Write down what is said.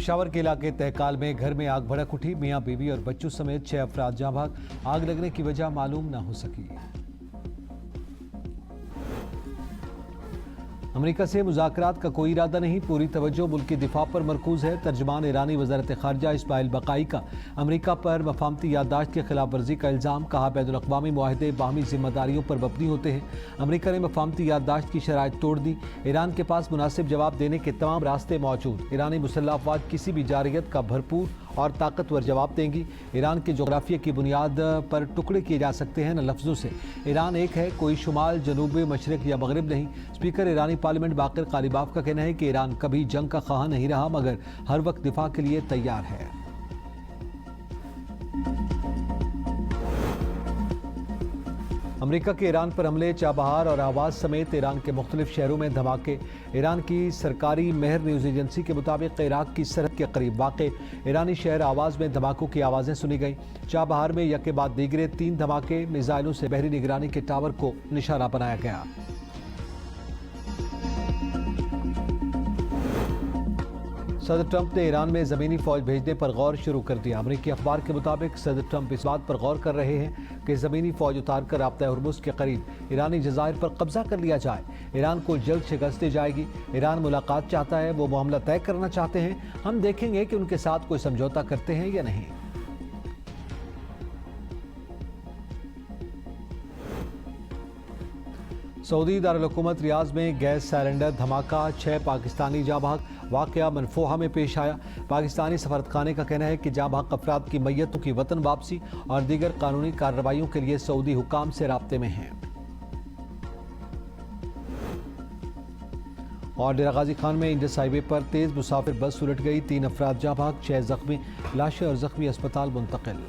पेशावर के इलाके तहकाल में घर में आग भड़क उठी। मियां बीवी और बच्चों समेत 6 अफराद जाँ भाग। आग लगने की वजह मालूम न हो सकी। अमेरिका से मुज़ाकरात का कोई इरादा नहीं, पूरी तवज्जो मुल्क की दिफा पर मरकूज है। तर्जमान ईरानी वज़ारत ख़ारजा इस्माइल बक़ाई का अमेरिका पर मफाहमती याददाश्त की खिलाफ वर्जी का इल्ज़ाम। कहा, बैनुल-अक़वामी मुआहदे बाहमी जिम्मेदारियों पर मबनी होते हैं। अमेरिका ने मफाहमती याददाश्त की शराइत तोड़ दी। ईरान के पास मुनासिब जवाब देने के तमाम रास्ते मौजूद। ईरानी मुसल्लह अफ़वाज किसी भी जारहियत का भरपूर और ताकतवर जवाब देंगी। ईरान के जोग्राफिया की बुनियाद पर टुकड़े किए जा सकते हैं न लफ्ज़ों से। ईरान एक है, कोई शुमाल, जनूब, मशरिक़ या मगरिब नहीं। स्पीकर ईरानी पार्लियामेंट बाक़िर क़ालिबाफ का कहना है कि ईरान कभी जंग का ख़्वाह नहीं रहा, मगर हर वक्त दिफा के लिए तैयार है। अमेरिका के ईरान पर हमले, चाबहार और आवाज़ समेत ईरान के मुख्तलिफ शहरों में धमाके। ईरान की सरकारी मेहर न्यूज़ एजेंसी के मुताबिक इराक की सरहद के करीब वाक़े ईरानी शहर आवाज़ में धमाकों की आवाज़ें सुनी गईं। चाबहार में यके बाद दीगरे 3 धमाके, मिसाइलों से बहरी निगरानी के टावर को निशाना बनाया गया। सदर ट्रंप ने ईरान में ज़मीनी फ़ौज भेजने पर गौर शुरू कर दिया। अमेरिकी अखबार के मुताबिक सदर ट्रंप इस बात पर गौर कर रहे हैं कि ज़मीनी फ़ौज उतार कर राब्ता हुर्मुज़ के करीब ईरानी जज़ायर पर कब्जा कर लिया जाए। ईरान को जल्द शिकस्त दी जाएगी। ईरान मुलाकात चाहता है, वो मामला तय करना चाहते हैं। हम देखेंगे कि उनके साथ कोई समझौता करते हैं या नहीं। सऊदी दारुल हुकूमत रियाज में गैस सिलेंडर धमाका, 6 पाकिस्तानी जाँ भाग। वाक़या मनफोहा में पेश आया। पाकिस्तानी सफारतखाने का कहना है कि जाँ भाग अफराद की मैयतों की वतन वापसी और दीगर कानूनी कार्रवाइयों के लिए सऊदी हुकाम से राब्ते में हैं। और डेरा गाजी खान में इंडस हाईवे पर तेज मुसाफिर बस उलट गई, 3 अफराद जाँ भाग, 6 जख्मी। लाशें और जख्मी अस्पताल मुंतकिल।